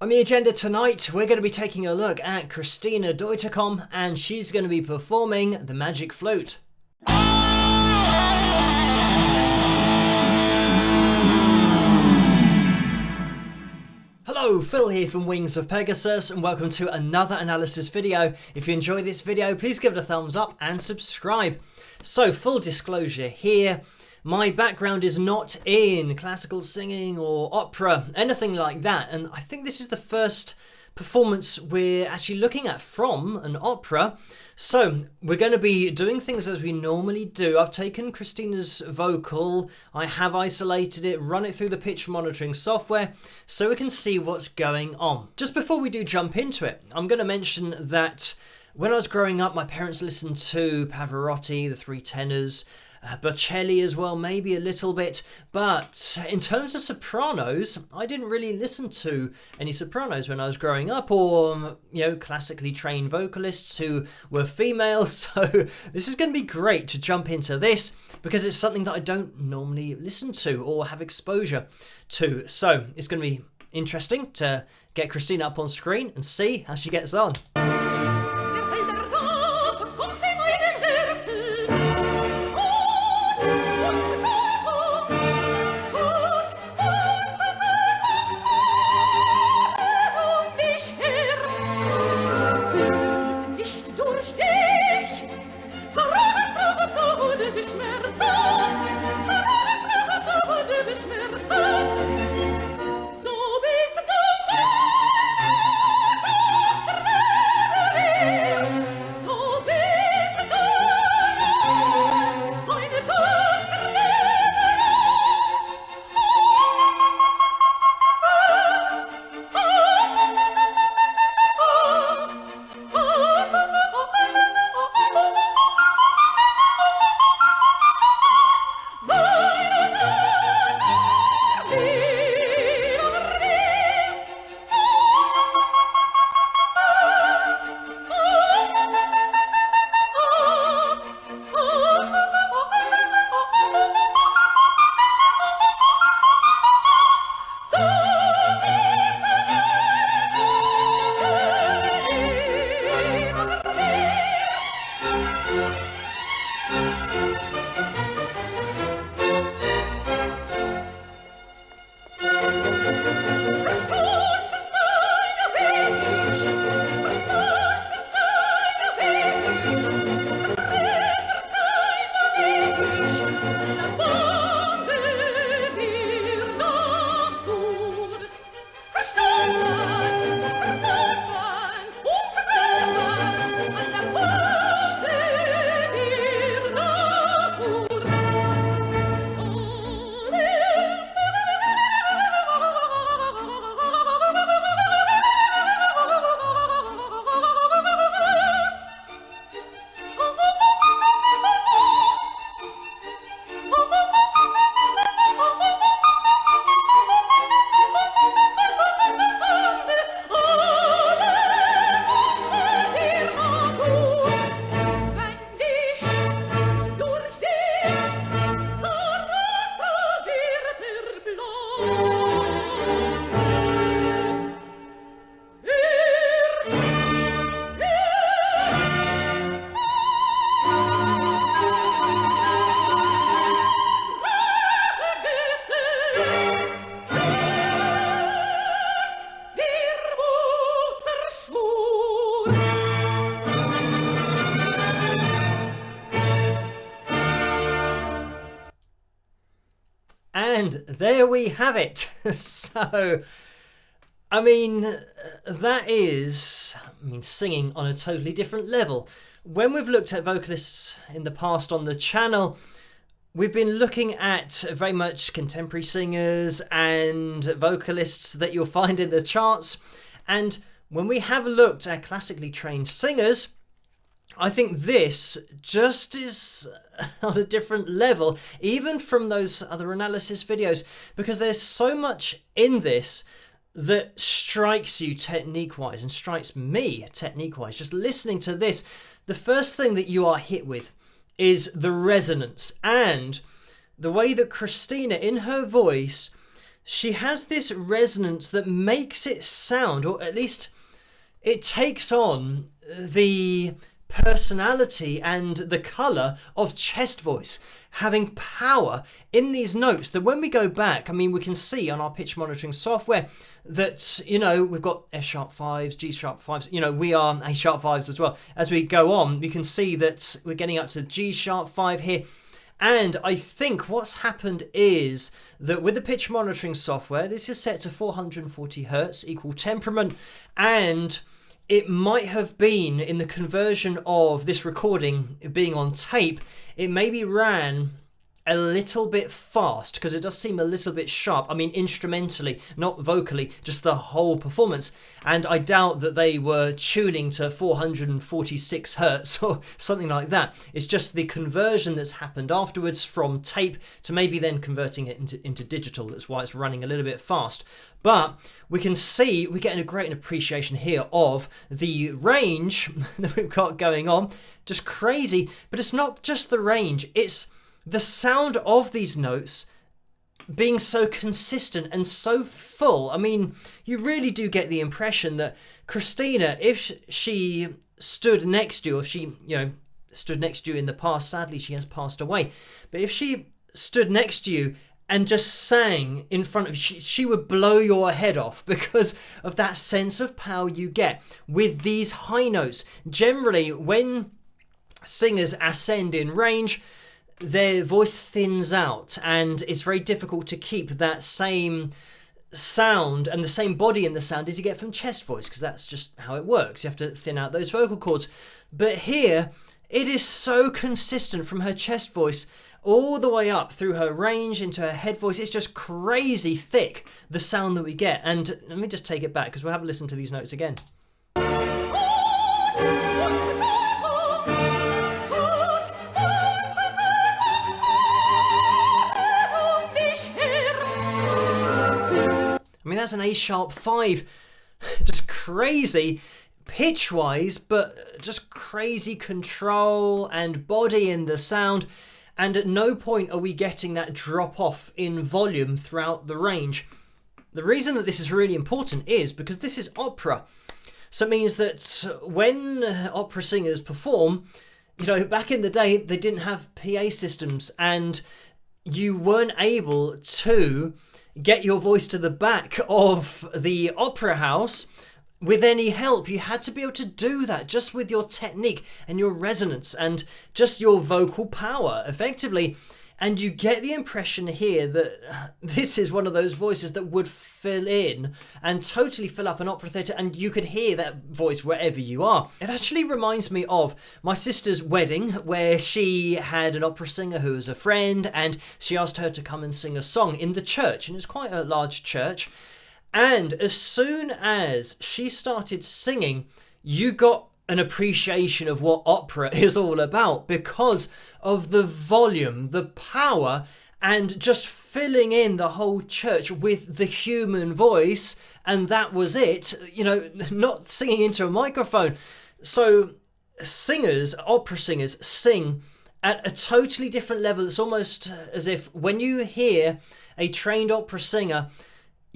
On the agenda tonight, we're going to be taking a look at Cristina Deutekom, and she's going to be performing the Magic Flute. Hello, Phil here from Wings of Pegasus, and welcome to another analysis video. If you enjoy this video, please give it a thumbs up and subscribe. So, full disclosure here, my background is not in classical singing or opera, anything like that, and I think this is the first performance we're actually looking at from an opera. So we're going to be doing things as we normally do. I've taken Christina's vocal, I have isolated it, run it through the pitch monitoring software so we can see what's going on. Just before we do jump into it, I'm going to mention that when I was growing up, my parents listened to Pavarotti, the Three Tenors, Bocelli as well, maybe a little bit, but in terms of sopranos, I didn't really listen to any sopranos when I was growing up, or, classically trained vocalists who were female, so this is going to be great to jump into this, because it's something that I don't normally listen to or have exposure to, so it's going to be interesting to get Cristina up on screen and see how she gets on. And there we have it. So, that is, singing on a totally different level. When we've looked at vocalists in the past on the channel, we've been looking at very much contemporary singers and vocalists that you'll find in the charts. And when we have looked at classically trained singers, I think this just is on a different level, even from those other analysis videos, because there's so much in this that strikes you technique-wise and strikes me technique-wise. Just listening to this, the first thing that you are hit with is the resonance and the way that Cristina, in her voice, she has this resonance that makes it sound, or at least it takes on the personality and the colour of chest voice, having power in these notes that when we go back, I mean, we can see on our pitch monitoring software that, you know, we've got F sharp 5s, G sharp 5s, you know, we are A sharp 5s as well. As we go on, we can see that we're getting up to G sharp 5 here. And I think what's happened is that with the pitch monitoring software, this is set to 440 Hertz, equal temperament, and it might have been in the conversion of this recording being on tape, it maybe ran a little bit fast because it does seem a little bit sharp. I mean, instrumentally, not vocally, just the whole performance. And I doubt that they were tuning to 446 Hertz or something like that. It's just the conversion that's happened afterwards from tape to maybe then converting it into digital. That's why it's running a little bit fast. But we can see we're getting a great appreciation here of the range that we've got going on. Just crazy. But it's not just the range. It's the sound of these notes being so consistent and so full. I mean, you really do get the impression that Cristina, if she stood next to you, if she, you know, stood next to you in the past, sadly she has passed away, but if she stood next to you and just sang in front of you, she would blow your head off because of that sense of power you get with these high notes. Generally, when singers ascend in range, their voice thins out and it's very difficult to keep that same sound and the same body in the sound as you get from chest voice, because that's just how it works. You have to thin out those vocal cords. But here, it is so consistent from her chest voice all the way up through her range into her head voice. It's just crazy thick, the sound that we get. And let me just take it back because we'll have a listen to these notes again. I mean, that's an A sharp 5, just crazy pitch-wise, but just crazy control and body in the sound. And at no point are we getting that drop off in volume throughout the range. The reason that this is really important is because this is opera. So it means that when opera singers perform, you know, back in the day, they didn't have PA systems and you weren't able to get your voice to the back of the opera house with any help. You had to be able to do that just with your technique and your resonance and just your vocal power effectively. And you get the impression here that this is one of those voices that would fill in and totally fill up an opera theatre, and you could hear that voice wherever you are. It actually reminds me of my sister's wedding, where she had an opera singer who was a friend, and she asked her to come and sing a song in the church, and it's quite a large church. And as soon as she started singing, you got an appreciation of what opera is all about because of the volume, the power, and just filling in the whole church with the human voice. And that was it, you know, not singing into a microphone. So singers, opera singers, sing at a totally different level. It's almost as if when you hear a trained opera singer,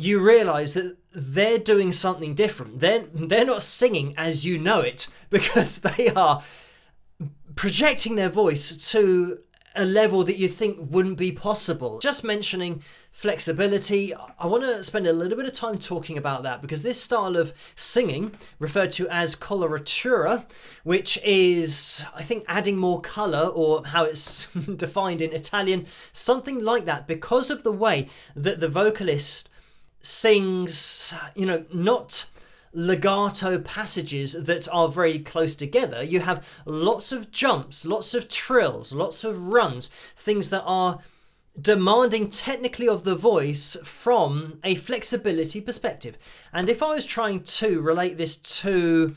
you realise that they're doing something different. They're not singing as you know it, because they are projecting their voice to a level that you think wouldn't be possible. Just mentioning flexibility, I want to spend a little bit of time talking about that, because this style of singing, referred to as coloratura, which is, I think, adding more colour, or how it's defined in Italian, something like that, because of the way that the vocalist sings, you know, not legato passages that are very close together. You have lots of jumps, lots of trills, lots of runs, things that are demanding technically of the voice from a flexibility perspective. And if I was trying to relate this to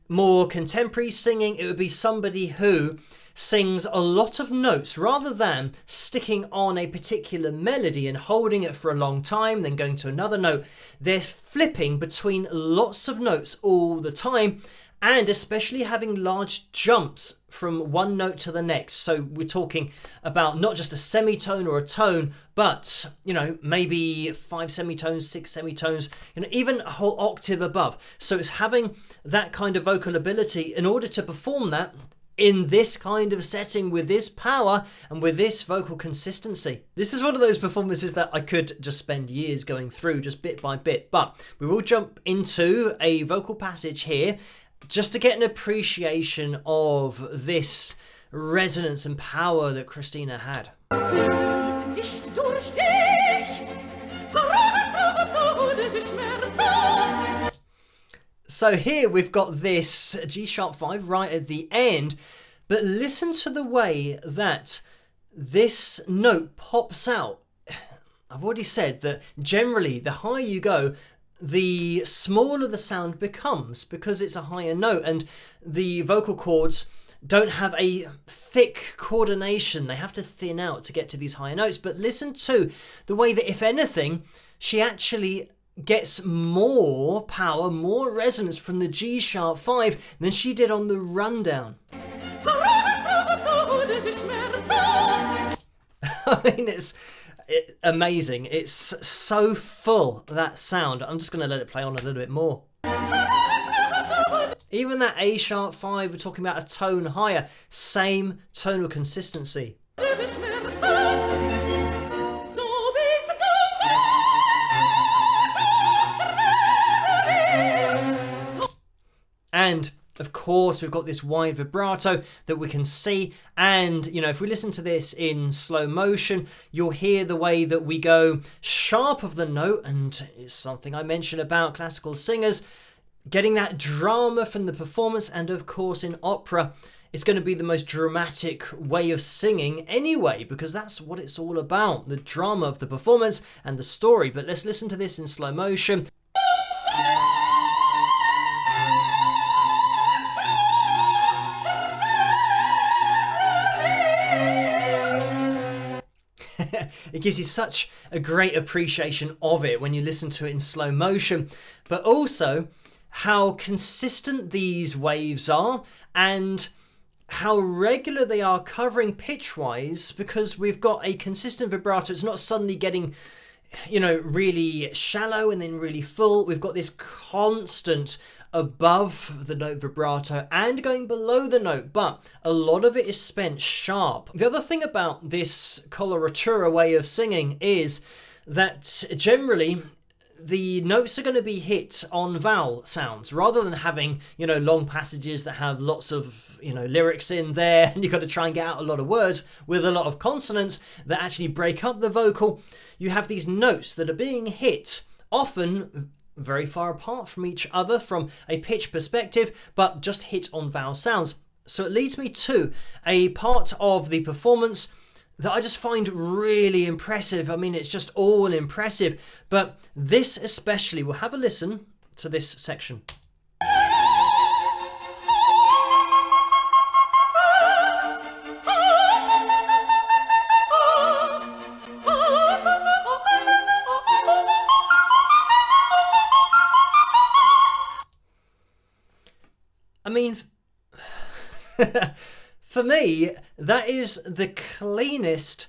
more contemporary singing, it would be somebody who sings a lot of notes rather than sticking on a particular melody and holding it for a long time, then going to another note. They're flipping between lots of notes all the time, and especially having large jumps from one note to the next. So we're talking about not just a semitone or a tone, but, maybe 5 semitones, 6 semitones, even a whole octave above. So it's having that kind of vocal ability in order to perform that in this kind of setting with this power and with this vocal consistency. This is one of those performances that I could just spend years going through just bit by bit, but we will jump into a vocal passage here just to get an appreciation of this resonance and power that Cristina had. So here we've got this G-sharp 5 right at the end, but listen to the way that this note pops out. I've already said that generally the higher you go, the smaller the sound becomes because it's a higher note, and the vocal cords don't have a thick coordination. They have to thin out to get to these higher notes. But listen to the way that, if anything, she actually gets more power, more resonance from the G-sharp 5 than she did on the rundown. I mean, it's amazing. It's so full, that sound. I'm just going to let it play on a little bit more. Even that A-sharp 5, we're talking about a tone higher, same tonal consistency. And of course, we've got this wide vibrato that we can see. And, if we listen to this in slow motion, you'll hear the way that we go sharp of the note. And it's something I mentioned about classical singers, getting that drama from the performance. And of course, in opera, it's going to be the most dramatic way of singing anyway, because that's what it's all about, the drama of the performance and the story. But let's listen to this in slow motion. It gives you such a great appreciation of it when you listen to it in slow motion, but also how consistent these waves are and how regular they are covering pitch-wise, because we've got a consistent vibrato. It's not suddenly getting, really shallow and then really full. We've got this constant above the note vibrato and going below the note, but a lot of it is spent sharp. The other thing about this coloratura way of singing is that generally the notes are going to be hit on vowel sounds rather than having, long passages that have lots of, lyrics in there, and you've got to try and get out a lot of words with a lot of consonants that actually break up the vocal. You have these notes that are being hit, often very far apart from each other from a pitch perspective, but just hit on vowel sounds. So it leads me to a part of the performance that I just find really impressive. I mean, it's just all impressive, but this especially, we'll have a listen to this section. I mean, for me, that is the cleanest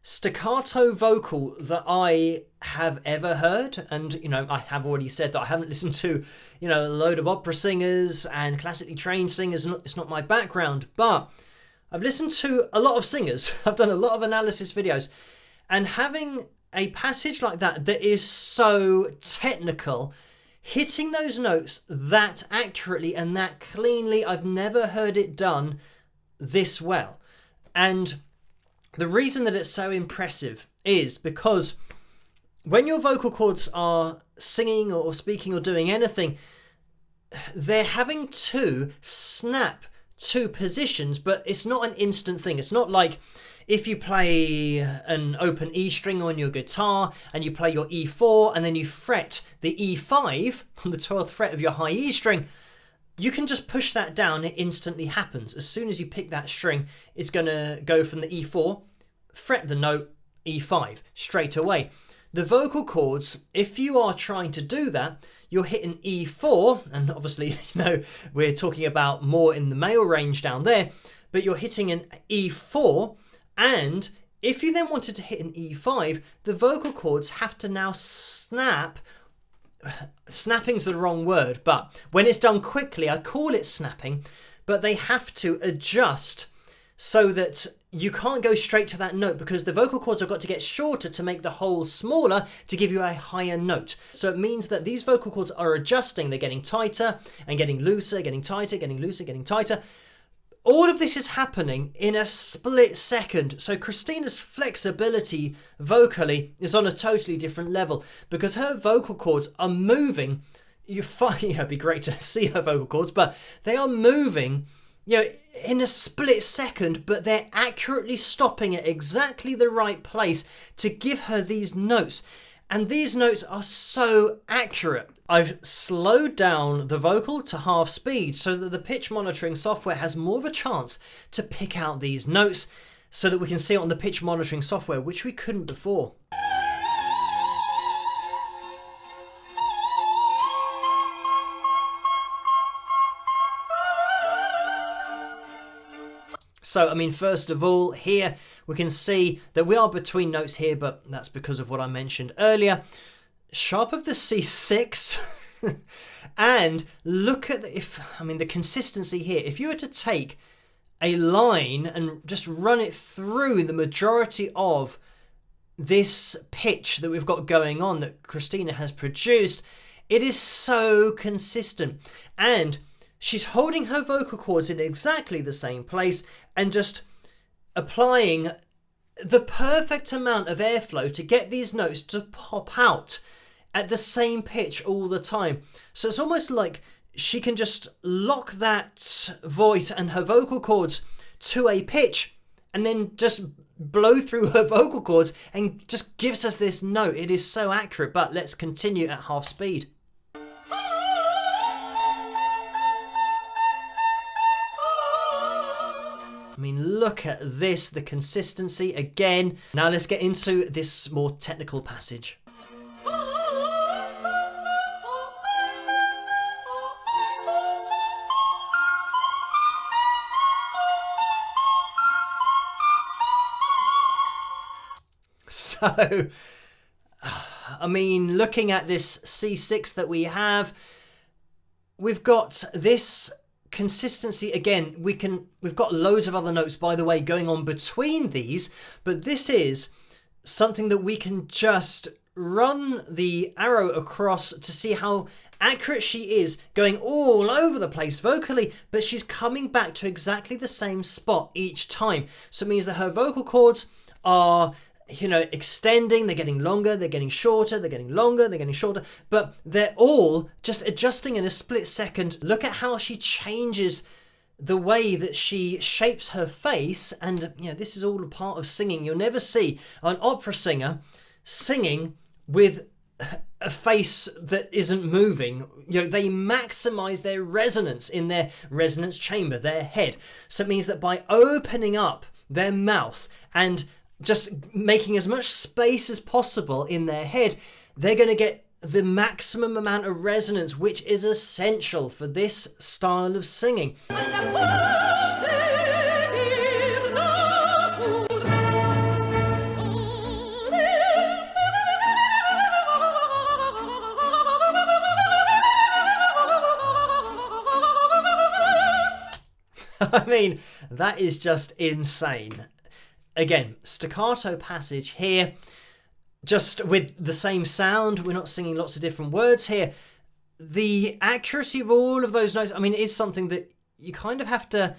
staccato vocal that I have ever heard. And, I have already said that I haven't listened to, a load of opera singers and classically trained singers. It's not my background, but I've listened to a lot of singers. I've done a lot of analysis videos, and having a passage like that is so technical, hitting those notes that accurately and that cleanly, I've never heard it done this well. And the reason that it's so impressive is because when your vocal cords are singing or speaking or doing anything, they're having to snap to positions, but it's not an instant thing. It's not like if you play an open E string on your guitar and you play your E4 and then you fret the E5 on the 12th fret of your high E string, you can just push that down, it instantly happens. As soon as you pick that string, it's going to go from the E4, fret the note E5 straight away. The vocal cords, if you are trying to do that, you're hitting E4, and obviously, you know, we're talking about more in the male range down there, but you're hitting an E4, and if you then wanted to hit an E5, the vocal cords have to now snap. Snapping's the wrong word, but when it's done quickly, I call it snapping, but they have to adjust so that you can't go straight to that note, because the vocal cords have got to get shorter to make the hole smaller to give you a higher note. So it means that these vocal cords are adjusting. They're getting tighter and getting looser, getting tighter, getting looser, getting tighter. All of this is happening in a split second. So Cristina's flexibility vocally is on a totally different level, because her vocal cords are moving. It'd be great to see her vocal cords, but they are moving, you know, in a split second, but they're accurately stopping at exactly the right place to give her these notes. And these notes are so accurate. I've slowed down the vocal to half speed so that the pitch monitoring software has more of a chance to pick out these notes, so that we can see it on the pitch monitoring software, which we couldn't before. So, I mean, first of all, here we can see that we are between notes here, but that's because of what I mentioned earlier. Sharp of the C6. And look at the consistency here. If you were to take a line and just run it through the majority of this pitch that we've got going on that Cristina has produced, it is so consistent. And she's holding her vocal cords in exactly the same place and just applying the perfect amount of airflow to get these notes to pop out at the same pitch all the time. So it's almost like she can just lock that voice and her vocal cords to a pitch and then just blow through her vocal cords and just gives us this note. It is so accurate, but let's continue at half speed. I mean, look at this, the consistency again. Now let's get into this more technical passage. So, I mean, looking at this C6 that we have, we've got this consistency again. We've got loads of other notes, by the way, going on between these, but this is something that we can just run the arrow across to see how accurate she is, going all over the place vocally, but she's coming back to exactly the same spot each time. So it means that her vocal cords are, you know, extending, they're getting longer, they're getting shorter, they're getting longer, they're getting shorter, but they're all just adjusting in a split second. Look at how she changes the way that she shapes her face, and you know, this is all a part of singing. You'll never see an opera singer singing with a face that isn't moving. You know, they maximize their resonance in their resonance chamber, their head. So it means that by opening up their mouth and just making as much space as possible in their head, they're going to get the maximum amount of resonance, which is essential for this style of singing. I mean, that is just insane. Again, staccato passage here, just with the same sound. We're not singing lots of different words here. The accuracy of all of those notes, I mean, it is something that you kind of have to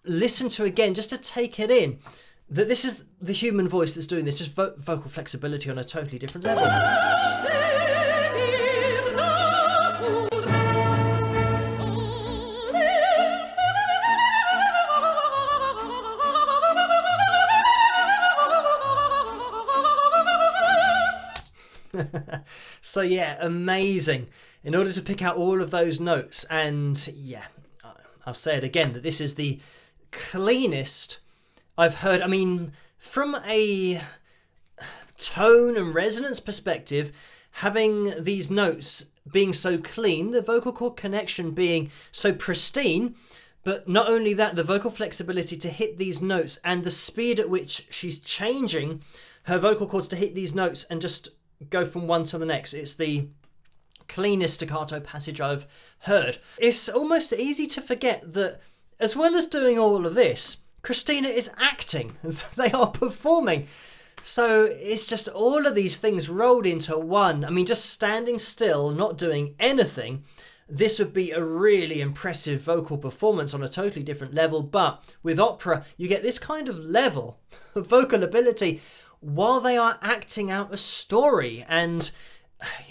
listen to again just to take it in. That this is the human voice that's doing this, just vocal flexibility on a totally different level. So yeah, amazing. In order to pick out all of those notes, and yeah, I'll say it again, that this is the cleanest I've heard. I mean, from a tone and resonance perspective, having these notes being so clean, the vocal cord connection being so pristine, but not only that, the vocal flexibility to hit these notes and the speed at which she's changing her vocal cords to hit these notes and just go from one to the next. It's the cleanest staccato passage I've heard. It's almost easy to forget that as well as doing all of this, Cristina is acting. They are performing. So it's just all of these things rolled into one. I mean, just standing still, not doing anything, this would be a really impressive vocal performance on a totally different level. But with opera, you get this kind of level of vocal ability while they are acting out a story and,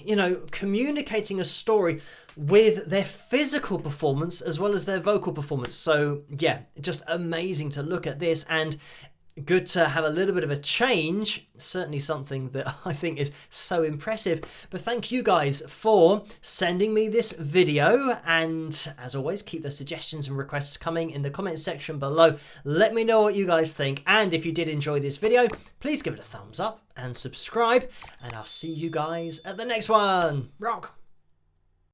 you know, communicating a story with their physical performance as well as their vocal performance. So yeah, just amazing to look at this, and good to have a little bit of a change. Certainly something that I think is so impressive. But thank you guys for sending me this video, and as always, keep the suggestions and requests coming in the comment section below. Let me know what you guys think, and if you did enjoy this video, please give it a thumbs up and subscribe, and I'll see you guys at the next one. Rock!